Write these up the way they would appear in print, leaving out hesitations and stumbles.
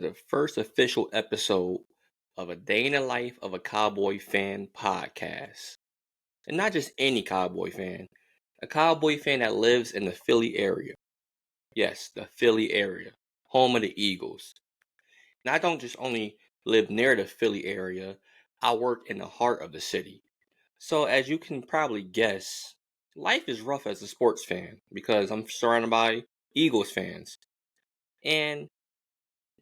the first official episode of a day in the life of a Cowboy fan podcast. And not just any Cowboy fan, a Cowboy fan that lives in the Philly area. Yes, the Philly area, home of the Eagles. And I don't just only live near the Philly area, I work in the heart of the city. So, as you can probably guess, life is rough as a sports fan because I'm surrounded by Eagles fans. And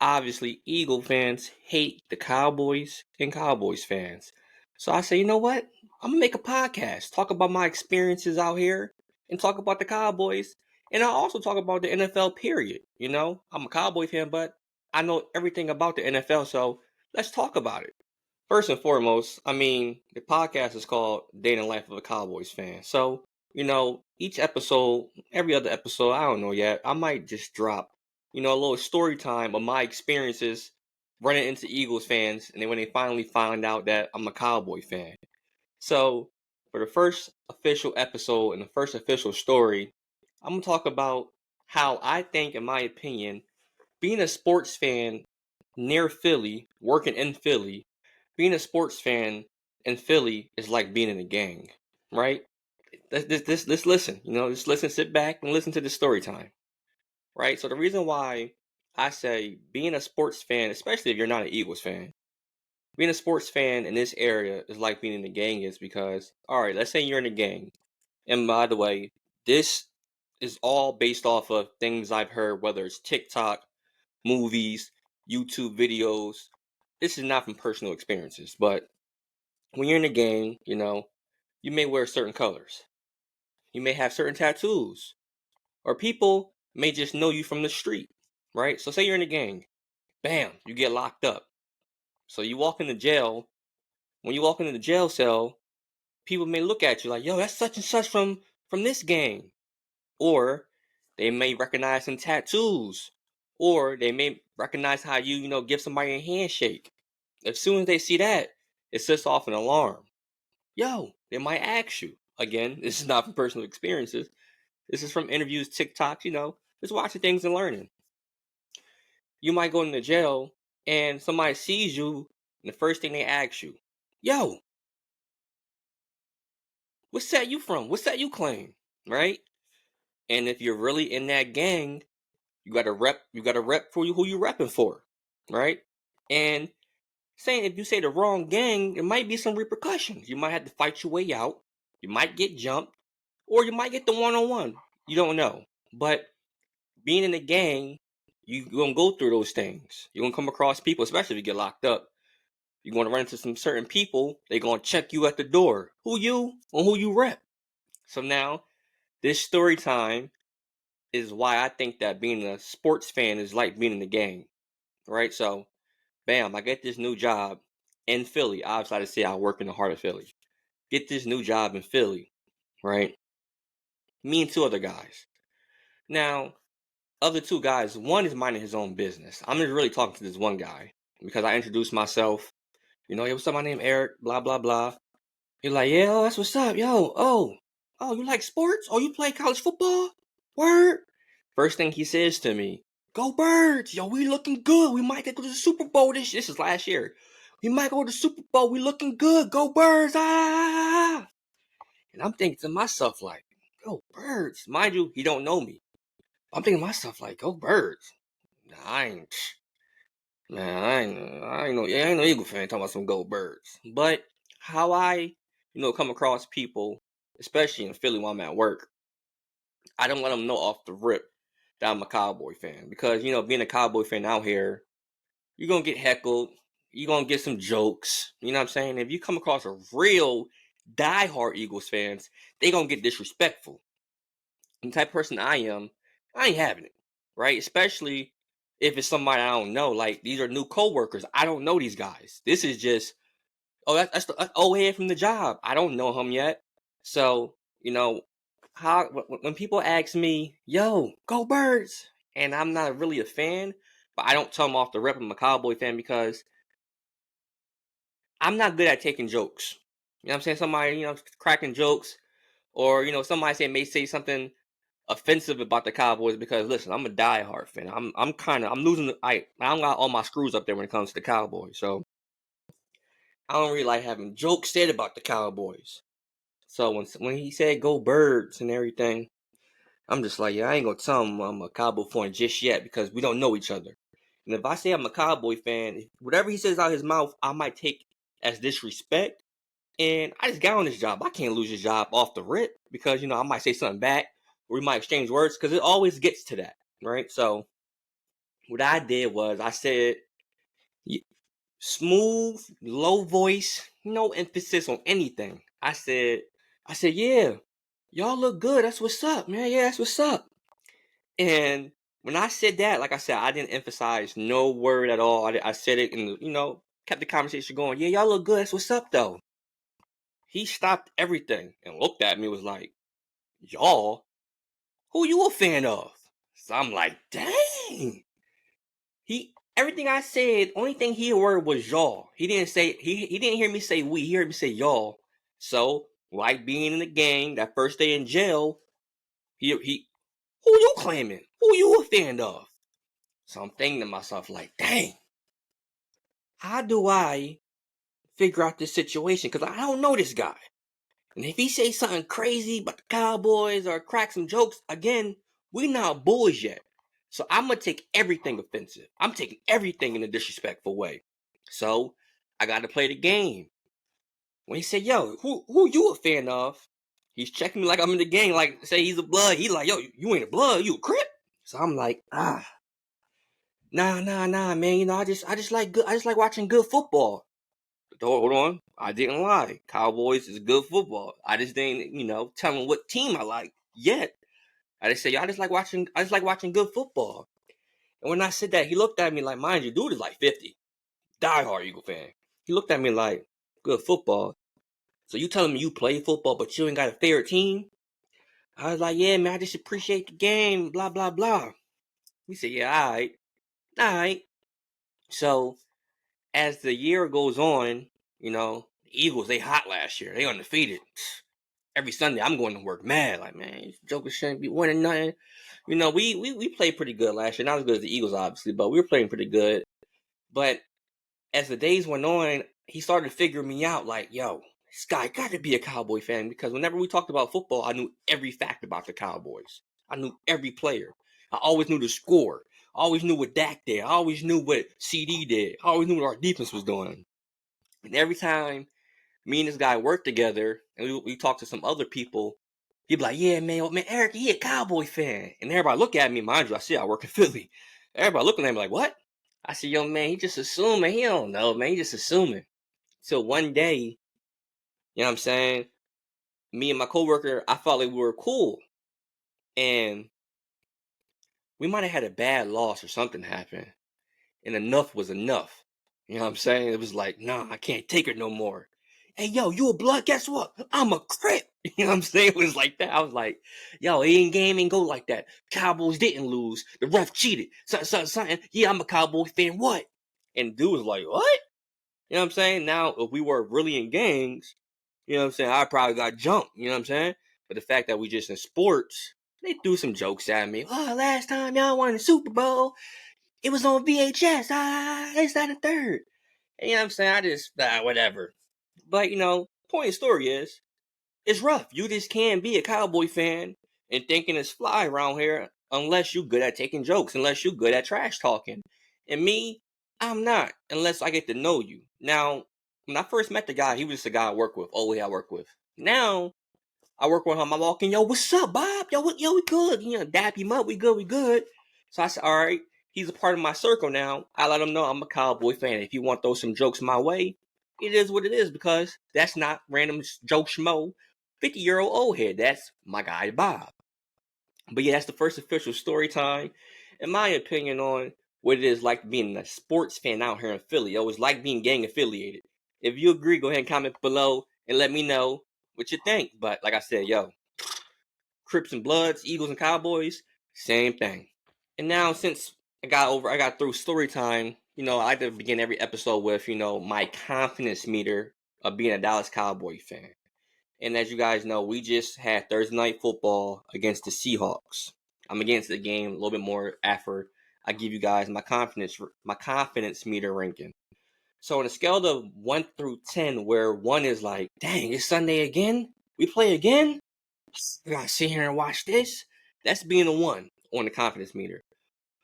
obviously, Eagle fans hate the Cowboys and Cowboys fans. So I say, you know what? I'm gonna make a podcast, talk about my experiences out here, and talk about the Cowboys. And I'll also talk about the NFL period. I'm a Cowboy fan, but I know everything about the NFL, so let's talk about it. First and foremost, the podcast is called Day in the Life of a Cowboys Fan. So, each episode, every other episode, I don't know yet, I might just drop, a little story time of my experiences running into Eagles fans, and then when they finally find out that I'm a Cowboy fan. So, for the first official episode and the first official story, I'm going to talk about how I think, in my opinion, being a sports fan near Philly, working in Philly, being a sports fan in Philly is like being in a gang, right? Let's listen. Just listen, sit back and listen to the story time, right? So the reason why I say being a sports fan, especially if you're not an Eagles fan, being a sports fan in this area is like being in a gang is because, all right, let's say you're in a gang. And by the way, this is all based off of things I've heard, whether it's TikTok, movies, YouTube videos. This is not from personal experiences, but when you're in a gang, you may wear certain colors. You may have certain tattoos. Or people may just know you from the street, right? So say you're in a gang. Bam, you get locked up. So you walk into jail. When you walk into the jail cell, people may look at you like, yo, that's such and such from this gang. Or they may recognize some tattoos. Or they may recognize how you give somebody a handshake. As soon as they see that, it sets off an alarm. Yo, they might ask you. Again, this is not from personal experiences. This is from interviews, TikToks, just watching things and learning. You might go into jail and somebody sees you, and the first thing they ask you, yo, what set you from? What set you claim? Right? And if you're really in that gang, you gotta rep for who you repping for. Right? And saying if you say the wrong gang, there might be some repercussions. You might have to fight your way out. You might get jumped, or you might get the one-on-one. You don't know. But being in a gang, you're gonna go through those things. You're gonna come across people, especially if you get locked up. You're gonna run into some certain people. They're gonna check you at the door. Who you or who you rep. So now, this story time is why I think that being a sports fan is like being in the gang. Right? So, bam, I get this new job in Philly. Obviously, I say I work in the heart of Philly. Get this new job in Philly, right? Me and two other guys. Now, of the two guys, one is minding his own business. I'm just really talking to this one guy because I introduced myself. Hey, what's up? My name Eric, blah, blah, blah. He's like, yeah, oh, that's what's up. Yo, oh, you like sports? Oh, you play college football? Word. First thing he says to me, go Birds. Yo, we looking good. We might get to the Super Bowl this is last year. We might go to the Super Bowl. We looking good. Go Birds. Ah. And I'm thinking to myself like, go Birds. Mind you, he don't know me. I'm thinking to myself like, go Birds. Nah, I ain't. Man, I ain't no Eagle fan talking about some Go Birds. But how I, come across people, especially in Philly while I'm at work, I don't let them know off the rip that I'm a Cowboy fan. Because, being a Cowboy fan out here, you're going to get heckled. You're going to get some jokes. You know what I'm saying? If you come across a real diehard Eagles fans, they going to get disrespectful. And the type of person I am, I ain't having it. Right? Especially if it's somebody I don't know. Like, these are new coworkers. I don't know these guys. This is just, that's the old head from the job. I don't know him yet. So, when people ask me, yo, go Birds, and I'm not really a fan, but I don't tell them off the rip I'm a Cowboy fan because I'm not good at taking jokes. You know what I'm saying? Somebody, cracking jokes, or, somebody may say something offensive about the Cowboys because listen, I'm a diehard fan. I'm losing. I don't got all my screws up there when it comes to the Cowboys. So I don't really like having jokes said about the Cowboys. So when he said "Go Birds" and everything, I'm just like, yeah, I ain't gonna tell him I'm a Cowboy fan just yet because we don't know each other. And if I say I'm a Cowboy fan, whatever he says out his mouth, I might take as disrespect. And I just got on this job. I can't lose this job off the rip because, I might say something back or we might exchange words because it always gets to that, right? So what I did was I said, smooth, low voice, no emphasis on anything. I said, yeah, y'all look good. That's what's up, man. Yeah, that's what's up. And when I said that, like I said, I didn't emphasize no word at all. I said it and, kept the conversation going. Yeah, y'all look good. That's what's up, though. He stopped everything and looked at me and was like, y'all? Who you a fan of? So I'm like, dang. Everything I said, only thing he heard was y'all. He didn't hear me say we, he heard me say y'all. So, like being in the gang, that first day in jail, he who you claiming? Who you a fan of? So I'm thinking to myself, like, dang, how do I figure out this situation? Because I don't know this guy. And if he say something crazy about the Cowboys or crack some jokes, again, we not boys yet. So I'm going to take everything offensive. I'm taking everything in a disrespectful way. So I got to play the game. When he said, yo, who you a fan of? He's checking me like I'm in the gang, like, say he's a blood. He's like, yo, you ain't a blood, you a Crip? So I'm like, nah, man. I just like watching good football. Hold on, I didn't lie. Cowboys is good football. I just didn't, tell him what team I like yet. I just say, I just like watching good football. And when I said that, he looked at me like, mind you, dude is like 50, diehard Eagle fan. He looked at me like, good football. So you telling me you play football, but you ain't got a favorite team? I was like, yeah, man, I just appreciate the game, blah blah blah. We said, yeah, all right. So as the year goes on, the Eagles, they hot last year. They undefeated. Every Sunday, I'm going to work mad. Like, man, these jokers shouldn't be winning nothing. We played pretty good last year. Not as good as the Eagles, obviously, but we were playing pretty good. But as the days went on, he started to figure me out. Like, yo, this guy got to be a Cowboy fan because whenever we talked about football, I knew every fact about the Cowboys. I knew every player. I always knew the score. I always knew what Dak did. I always knew what CD did. I always knew what our defense was doing. And every time me and this guy worked together and we talked to some other people, he'd be like, yeah, man, Eric, he a Cowboy fan. And everybody look at me, mind you, I said I work in Philly. Everybody looking at me like, what? I said, yo, man, he just assuming. He don't know, man. He just assuming. So one day, you know what I'm saying? Me and my coworker, I felt like we were cool. And we might have had a bad loss or something happen. And enough was enough. You know what I'm saying? It was like, nah, I can't take it no more. Hey, yo, you a blood? Guess what? I'm a Crip. You know what I'm saying? It was like that. I was like, yo, in game ain't go like that. Cowboys didn't lose. The ref cheated. Something. Yeah, I'm a Cowboy fan. What? And dude was like, what? You know what I'm saying? Now, if we were really in gangs, you know what I'm saying, I probably got jumped. You know what I'm saying? But the fact that we just in sports, they threw some jokes at me. Oh, last time y'all won the Super Bowl, it was on VHS. It's not a third. And, you know what I'm saying? I just, whatever. But, point of the story is, it's rough. You just can't be a Cowboy fan and thinking it's fly around here unless you're good at taking jokes, unless you're good at trash talking. And me, I'm not, unless I get to know you. Now, when I first met the guy, he was just a guy I work with. Oh, yeah, I work with. Now, I work with him. I walk in, yo, what's up, Bob? Yo, we good. Dap him up. We good. So I said, all right, he's a part of my circle now. I let him know I'm a Cowboy fan. If you want to throw some jokes my way, it is what it is because that's not random joke schmo 50-year-old old head. That's my guy, Bob. But yeah, that's the first official story time. In my opinion on what it is like being a sports fan out here in Philly. It was like being gang affiliated. If you agree, go ahead and comment below and let me know what you think. But like I said, yo, Crips and Bloods, Eagles and Cowboys, same thing. And now since I got through story time, I like to begin every episode with, my confidence meter of being a Dallas Cowboy fan. And as you guys know, we just had Thursday night football against the Seahawks. I'm against the game a little bit more after I give you guys my confidence meter ranking. So on a scale of 1 through 10, where 1 is like, dang, it's Sunday again? We play again? I gotta sit here and watch this? That's being a 1 on the confidence meter.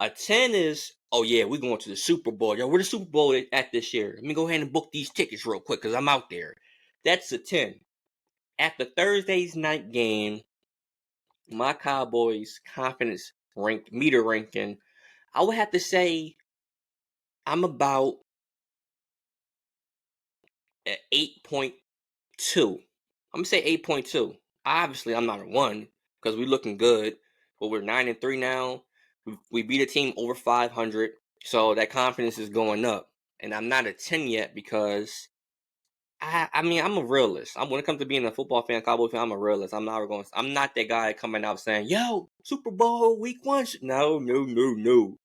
A 10 is, oh yeah, we're going to the Super Bowl. Yo, where the Super Bowl at this year? Let me go ahead and book these tickets real quick because I'm out there. That's a 10. After Thursday's night game, my Cowboys confidence meter ranking, I would have to say I'm about at 8.2. I'm gonna say 8.2. Obviously, I'm not a 1 because we're looking good, but we're 9-3 now. We beat a team over 500, so that confidence is going up. And I'm not a 10 yet because I mean, I'm a realist. When it comes to being a football fan, Cowboy fan, I'm a realist. I'm not that guy coming out saying, "Yo, Super Bowl week 1." No, no, no, no.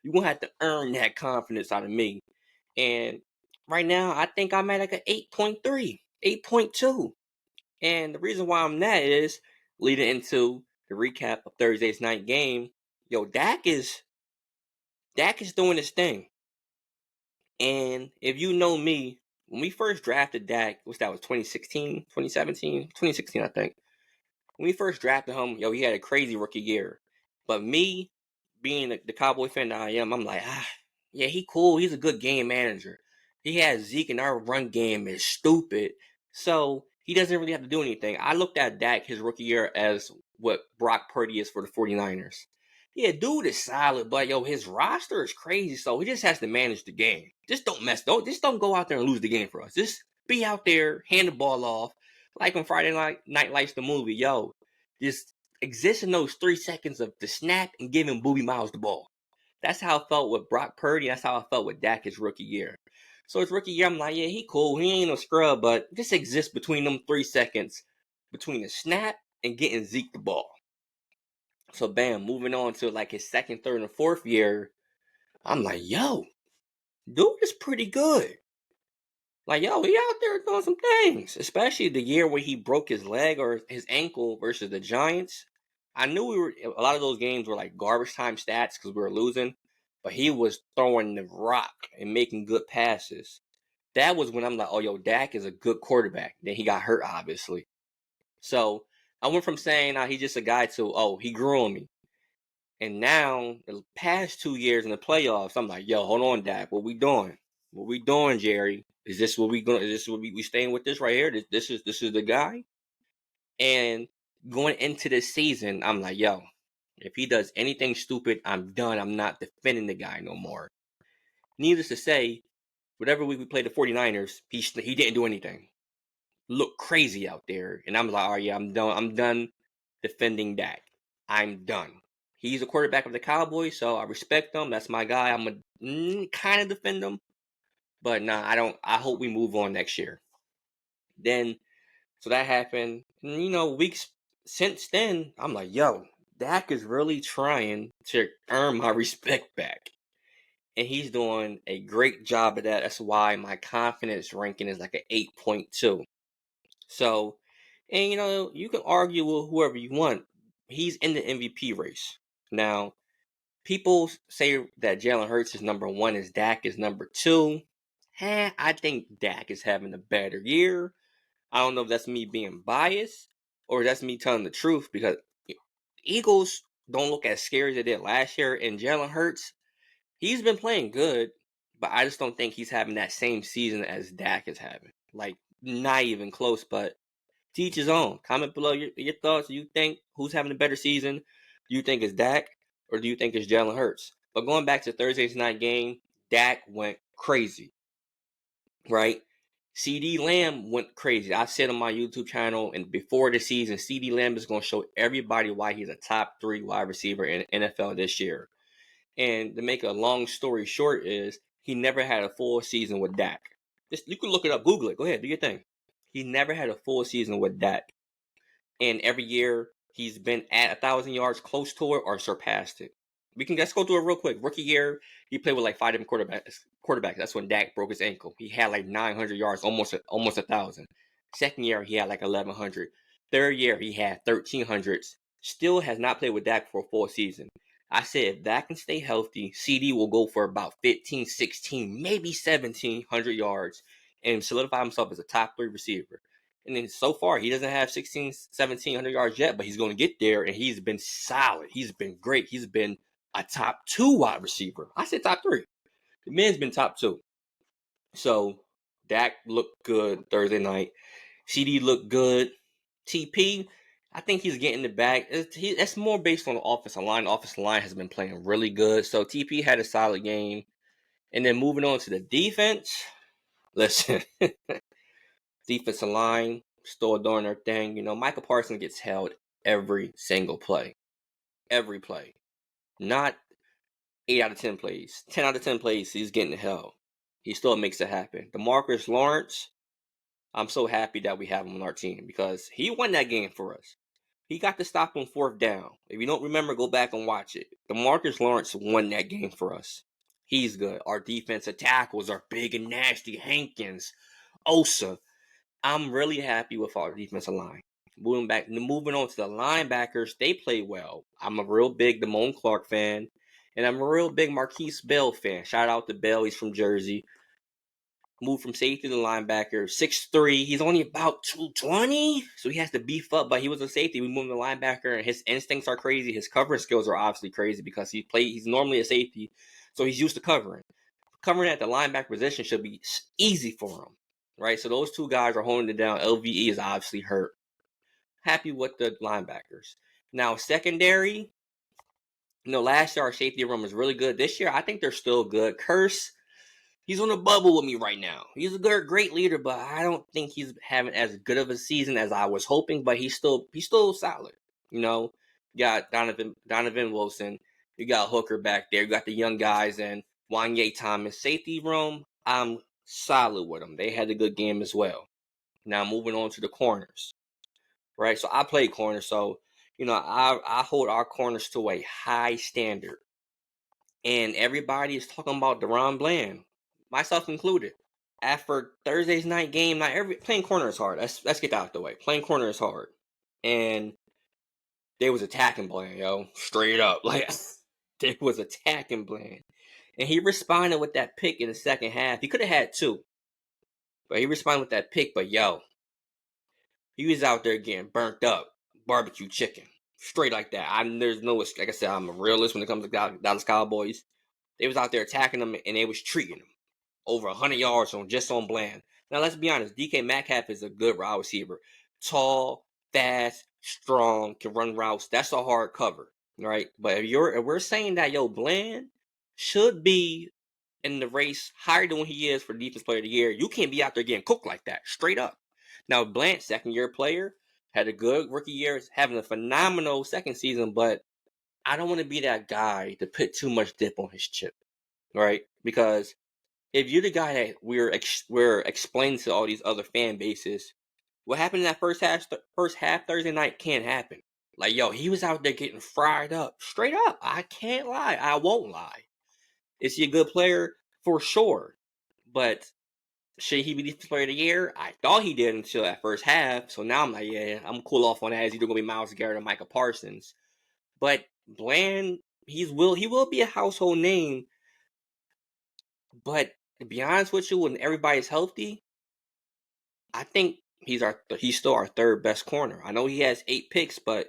You're gonna have to earn that confidence out of me. And right now, I think I'm at like an 8.3, 8.2. And the reason why I'm that is leading into the recap of Thursday's night game. Yo, Dak is doing his thing. And if you know me, when we first drafted Dak, was 2016, 2017, 2016, I think. When we first drafted him, yo, he had a crazy rookie year. But me, being the Cowboy fan that I am, I'm like, yeah, he cool. He's a good game manager. He has Zeke, and our run game is stupid. So he doesn't really have to do anything. I looked at Dak his rookie year as what Brock Purdy is for the 49ers. Yeah, dude is solid, but yo, his roster is crazy, so he just has to manage the game. Just don't go out there and lose the game for us. Just be out there, hand the ball off, like on Friday Night Lights, the movie. Yo, just exist in those 3 seconds of the snap and giving Booby Miles the ball. That's how I felt with Brock Purdy. That's how I felt with Dak his rookie year. So his rookie year, I'm like, yeah, he cool. He ain't no scrub, but just exist between them 3 seconds between the snap and getting Zeke the ball. So bam, moving on to like his second, third, and fourth year, I'm like, yo, dude is pretty good. Like, yo, he out there doing some things. Especially the year where he broke his leg or his ankle versus the Giants. I knew a lot of those games were like garbage time stats because we were losing. But he was throwing the rock and making good passes. That was when I'm like, oh, yo, Dak is a good quarterback. Then he got hurt, obviously. So I went from saying he's just a guy to, oh, he grew on me. And now, the past 2 years in the playoffs, I'm like, yo, hold on, Dak. What we doing? What we doing, Jerry? Is this what we staying with this right here? This is the guy? And going into this season, I'm like, yo, if he does anything stupid, I'm done. I'm not defending the guy no more. Needless to say, whatever week we played the 49ers, he didn't do anything. Look crazy out there. And I'm like, all right, yeah, I'm done. I'm done defending Dak. I'm done. He's a quarterback of the Cowboys, so I respect him. That's my guy. I'm gonna kind of defend him, but nah, I don't. I hope we move on next year. Then, so that happened. And, weeks since then, I'm like, yo, Dak is really trying to earn my respect back, and he's doing a great job of that. That's why my confidence ranking is like an 8.2. So, and you can argue with whoever you want. He's in the MVP race now. People say that Jalen Hurts is number 1, as Dak is number 2. I think Dak is having a better year. I don't know if that's me being biased or that's me telling the truth, because Eagles don't look as scary as they did last year. And Jalen Hurts, he's been playing good, but I just don't think he's having that same season as Dak is having. Like, not even close, but to each his own. Comment below your thoughts. Do you think who's having a better season? Do you think it's Dak or do you think it's Jalen Hurts? But going back to Thursday's night game, Dak went crazy, right? CD Lamb went crazy. I said on my YouTube channel, and before the season, CD Lamb is going to show everybody why he's a top 3 wide receiver in the NFL this year. And to make a long story short is he never had a full season with Dak. You can look it up, Google it. Go ahead, do your thing. He never had a full season with Dak. And every year he's been at 1,000 yards, close to it, or surpassed it. Let's go through it real quick. Rookie year, he played with like 5 different quarterbacks. That's when Dak broke his ankle. He had like 900 yards, almost 1,000. Second year, he had like 1,100. Third year, he had 1,300s. Still has not played with Dak for a full season. I said if Dak can stay healthy, CD will go for about 15, 16, maybe 1,700 yards and solidify himself as a top 3 receiver. And then so far, he doesn't have 16, 1,700 yards yet, but he's going to get there, and he's been solid. He's been great. He's been a top 2 wide receiver. I said top 3. The man's been top 2. So Dak looked good Thursday night. CD looked good. TP, I think he's getting the bag. That's more based on the offensive line. The offensive line has been playing really good. So TP had a solid game. And then moving on to the defense. Listen, defensive line still doing their thing. You know, Michael Parsons gets held every single play. Every play. Not 8 out of 10 plays. 10 out of 10 plays, he's getting held. He still makes it happen. DeMarcus Lawrence, I'm so happy that we have him on our team because he won that game for us. He got the stop on 4th down. If you don't remember, go back and watch it. DeMarcus Lawrence won that game for us. He's good. Our defensive tackles are big and nasty. Hankins, Osa. I'm really happy with our defensive line. Moving on to the linebackers, they play well. I'm a real big Damone Clark fan, and I'm a real big Marquise Bell fan. Shout out to Bell. He's from Jersey. Moved from safety to linebacker, 6'3". He's only about 220, so he has to beef up, but he was a safety. We moved him to linebacker, and his instincts are crazy. His covering skills are obviously crazy because he's normally a safety, so he's used to covering. Covering at the linebacker position should be easy for him, right? So those two guys are holding it down. LVE is obviously hurt. Happy with the linebackers. Now, secondary, last year our safety room was really good. This year, I think they're still good. Curse, he's on a bubble with me right now. He's a great leader, but I don't think he's having as good of a season as I was hoping. But he's still solid. You got Donovan Wilson. You got Hooker back there. You got the young guys and Wanye Thomas. Safety room, I'm solid with them. They had a good game as well. Now moving on to the corners, right? So I play corner, so I hold our corners to a high standard. And everybody is talking about Daron Bland, myself included. After Thursday's night game, playing corner is hard. Let's get that out of the way. Playing corner is hard. And they was attacking Bland, straight up. Like, they was attacking Bland. And he responded with that pick in the second half. He could have had 2. But he responded with that pick. But, he was out there getting burnt up. Barbecue chicken. Straight like that. There's no, like I said, I'm a realist when it comes to Dallas Cowboys. They was out there attacking them, and they was treating them. Over 100 yards on Bland. Now, let's be honest. DK Metcalf is a good wide receiver. Tall, fast, strong, can run routes. That's a hard cover, right? But if we're saying that, Bland should be in the race higher than what he is for Defense Player of the Year, you can't be out there getting cooked like that, straight up. Now, Bland, second-year player, had a good rookie year, having a phenomenal second season, but I don't want to be that guy to put too much dip on his chip, right? Because if you're the guy that we're explaining to all these other fan bases, what happened in that first half Thursday night can't happen. Like, he was out there getting fried up. Straight up. I can't lie. I won't lie. Is he a good player? For sure. But should he be Defensive Player of the Year? I thought he did until that first half. So now I'm like, yeah, I'm cool off on that. He's either going to be Myles Garrett or Micah Parsons. But Bland, he will be a household name. But to be honest with you, when everybody's healthy, I think he's still our third best corner. I know he has 8 picks, but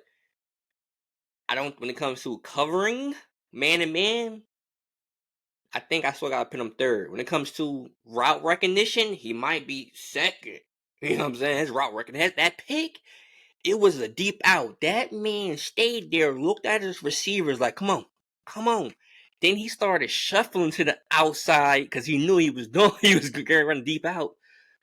when it comes to covering man to man, I think I still gotta put him third. When it comes to route recognition, he might be second. You know what I'm saying? His route recognition, that pick, it was a deep out. That man stayed there, looked at his receivers like, come on. Then he started shuffling to the outside because he knew he was going to run deep out.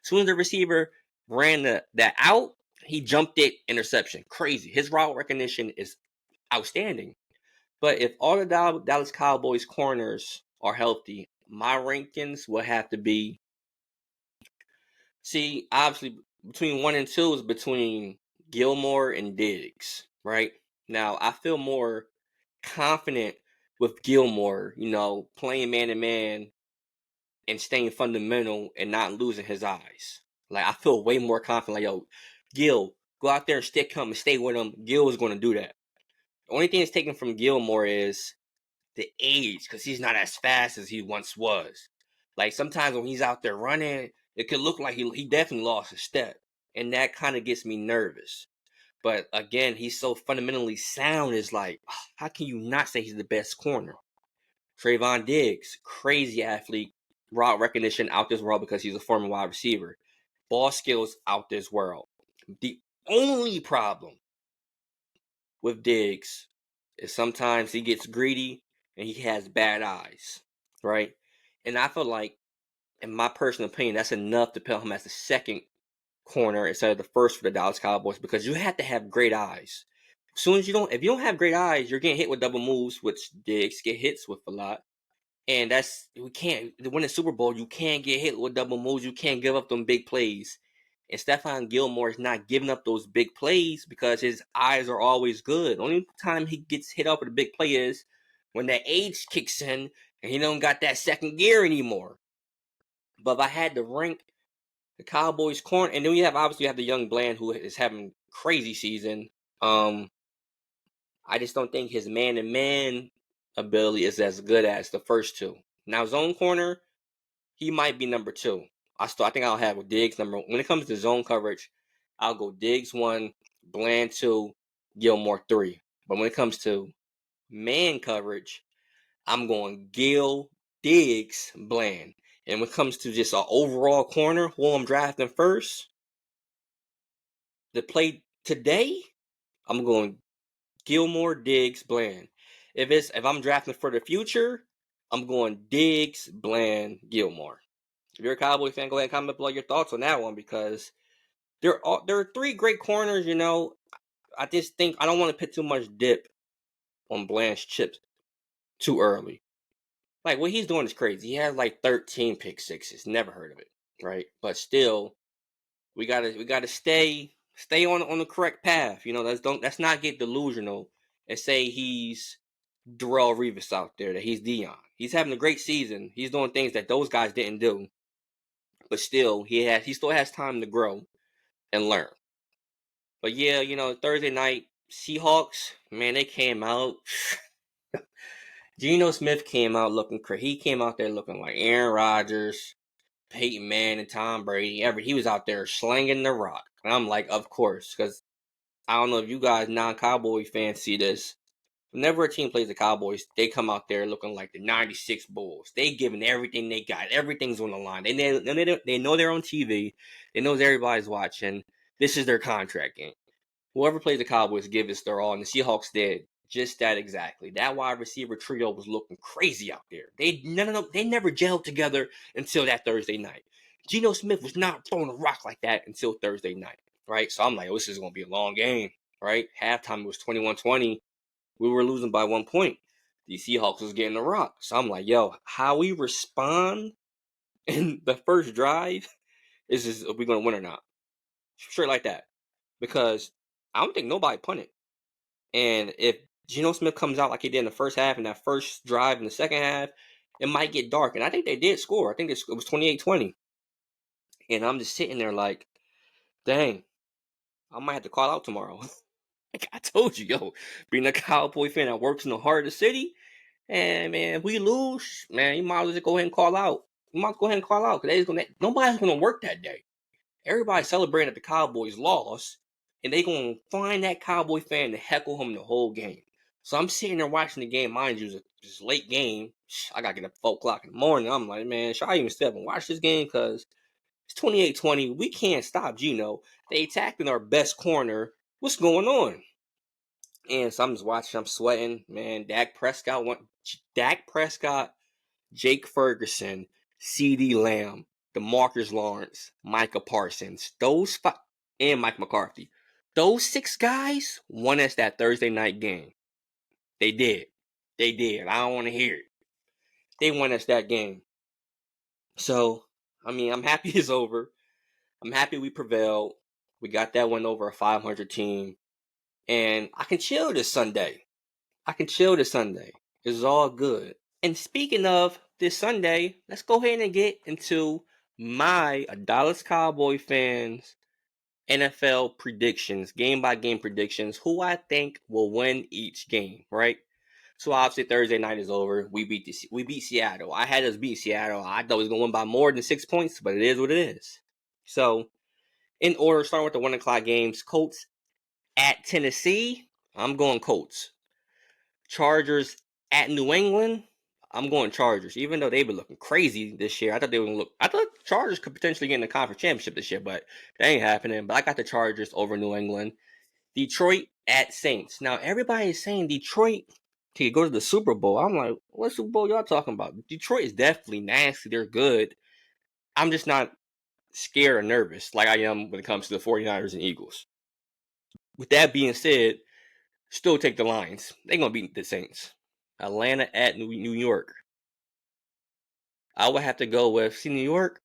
As soon as the receiver ran that out, he jumped it, interception. Crazy. His route recognition is outstanding. But if all the Dallas Cowboys corners are healthy, my rankings will have to be, obviously between 1 and 2 is between Gilmore and Diggs, right? Now, I feel more confident with Gilmore, playing man-to-man and staying fundamental and not losing his eyes, Like, I feel way more confident. Like, yo, Gil, go out there and stick him and stay with him. Gil is going to do that. The only thing that's taken from Gilmore is the age, because he's not as fast as he once was. Like, sometimes when he's out there running, it could look like he definitely lost a step. And that kind of gets me nervous. But again, he's so fundamentally sound. Is like, how can you not say he's the best corner? Trayvon Diggs, crazy athlete, route recognition out this world because he's a former wide receiver. Ball skills out this world. The only problem with Diggs is sometimes he gets greedy and he has bad eyes, right? And I feel like, in my personal opinion, that's enough to put him as the second corner instead of the first for the Dallas Cowboys, because you have to have great eyes. As soon as if you don't have great eyes, you're getting hit with double moves, which Diggs get hits with a lot. And we can't win a Super Bowl. You can't get hit with double moves. You can't give up them big plays. And Stephon Gilmore is not giving up those big plays because his eyes are always good. The only time he gets hit up with a big play is when that age kicks in and he don't got that second gear anymore. But if I had to rank the Cowboys corner, and then you have the young Bland who is having crazy season. I just don't think his man-to-man ability is as good as the first two. Now, zone corner, he might be number 2. I think I'll have Diggs number 1. When it comes to zone coverage, I'll go Diggs 1, Bland 2, Gilmore 3. But when it comes to man coverage, I'm going Gil, Diggs, Bland. And when it comes to just an overall corner, who I'm drafting first, the play today, I'm going Gilmore, Diggs, Bland. If I'm drafting for the future, I'm going Diggs, Bland, Gilmore. If you're a Cowboys fan, go ahead and comment below your thoughts on that one, because there are 3 great corners. I just think I don't want to put too much dip on Bland's chips too early. Like, what he's doing is crazy. He has like 13 pick sixes. Never heard of it, right? But still, we gotta stay on the correct path. Let's not get delusional and say he's Darrelle Revis out there, that he's Dion. He's having a great season. He's doing things that those guys didn't do. But still, he still has time to grow and learn. But yeah, Thursday night, Seahawks, man, they came out. Geno Smith came out looking crazy. He came out there looking like Aaron Rodgers, Peyton Manning, and Tom Brady. He was out there slinging the rock. And I'm like, of course, because I don't know if you guys non-Cowboy fans see this. Whenever a team plays the Cowboys, they come out there looking like the '96 Bulls. They giving everything they got. Everything's on the line. They know they're on TV. They know everybody's watching. This is their contract game. Whoever plays the Cowboys give us their all, and the Seahawks did just that exactly. That wide receiver trio was looking crazy out there. They never gelled together until that Thursday night. Geno Smith was not throwing a rock like that until Thursday night, right? So I'm like, this is going to be a long game, right? Halftime, it was 21-20. We were losing by 1 point. The Seahawks was getting the rock. So I'm like, yo, how we respond in the first drive is we going to win or not? Straight like that. Because I don't think nobody punted. And if Geno Smith comes out like he did in the first half and that first drive in the second half, it might get dark. And I think they did score. I think it was 28-20. And I'm just sitting there like, dang, I might have to call out tomorrow. Like I told you, yo, being a Cowboy fan that works in the heart of the city, and man, if we lose, man, you might as well go ahead and call out. You might go ahead and call out because nobody's gonna work that day. Everybody's celebrating that the Cowboys lost, and they gonna find that Cowboy fan to heckle him the whole game. So I'm sitting there watching the game. Mind you, it's a late game. I gotta get up at 4 o'clock in the morning. I'm like, man, should I even step and watch this game? Because it's 28-20. We can't stop Geno. They attacking our best corner. What's going on? And so I'm just watching. I'm sweating, man. Dak Prescott, Jake Ferguson, CeeDee Lamb, DeMarcus Lawrence, Micah Parsons, and Mike McCarthy. Those 6 guys won us that Thursday night game. They did. I don't want to hear it. They won us that game. So, I'm happy it's over. I'm happy we prevailed. We got that win over a 500 team. And I can chill this Sunday. It's all good. And speaking of this Sunday, let's go ahead and get into my Dallas Cowboy fans NFL predictions, game by game predictions, who I think will win each game, right? So obviously Thursday night is over. We beat Seattle. I had us beat Seattle. I thought we was gonna win by more than 6 points, but it is what it is. So in order, starting with the 1 o'clock games, Colts at Tennessee. I'm going Colts. Chargers at New England. I'm going Chargers, even though they've been looking crazy this year. I thought Chargers could potentially get in the conference championship this year, but that ain't happening. But I got the Chargers over New England. Detroit at Saints. Now everybody is saying Detroit can go to the Super Bowl. I'm like, what Super Bowl y'all talking about? Detroit is definitely nasty. They're good. I'm just not scared or nervous like I am when it comes to the 49ers and Eagles. With that being said, still take the Lions. They're going to beat the Saints. Atlanta at New York. I would have to go with, New York,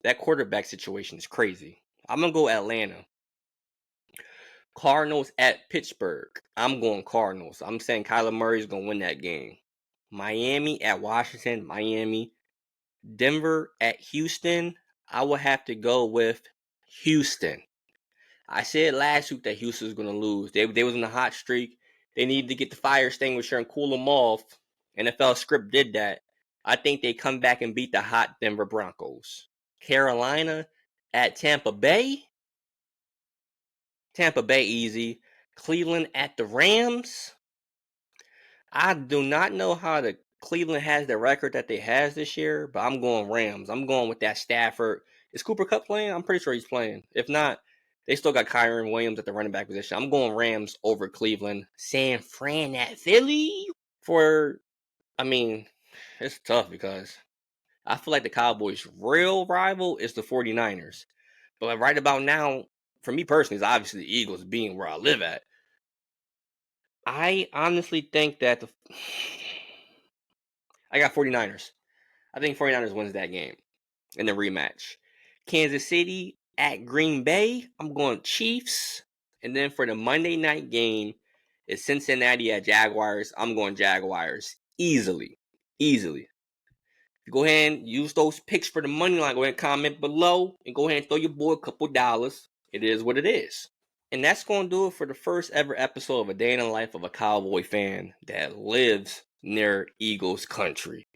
that quarterback situation is crazy. I'm going to go Atlanta. Cardinals at Pittsburgh. I'm going Cardinals. I'm saying Kyler Murray is going to win that game. Miami at Washington. Miami. Denver at Houston. I will have to go with Houston. I said last week that Houston was going to lose. They was in a hot streak. They needed to get the fire extinguisher and cool them off. NFL script did that. I think they come back and beat the hot Denver Broncos. Carolina at Tampa Bay. Tampa Bay easy. Cleveland at the Rams. I do not know how the Cleveland has the record that they has this year, but I'm going Rams. I'm going with that Stafford. Is Cooper Kupp playing? I'm pretty sure he's playing. If not, they still got Kyron Williams at the running back position. I'm going Rams over Cleveland. San Fran at Philly. It's tough because I feel like the Cowboys' real rival is the 49ers. But right about now, for me personally, it's obviously the Eagles being where I live at. I honestly think that I got 49ers. I think 49ers wins that game in the rematch. Kansas City at Green Bay. I'm going Chiefs. And then for the Monday night game, it's Cincinnati at Jaguars. I'm going Jaguars. Easily. Go ahead and use those picks for the money line. Go ahead and comment below and go ahead and throw your boy a couple dollars. It is what it is. And that's going to do it for the first ever episode of A Day in the Life of a Cowboy Fan that lives near Eagles country.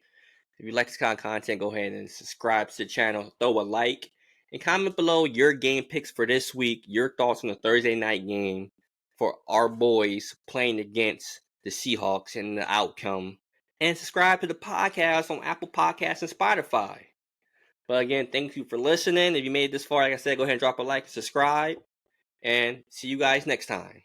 If you like this kind of content, go ahead and subscribe to the channel, throw a like, and comment below your game picks for this week, your thoughts on the Thursday night game for our boys playing against the Seahawks and the outcome. And subscribe to the podcast on Apple Podcasts and Spotify. But again, thank you for listening. If you made it this far, like I said, go ahead and drop a like and subscribe. And see you guys next time.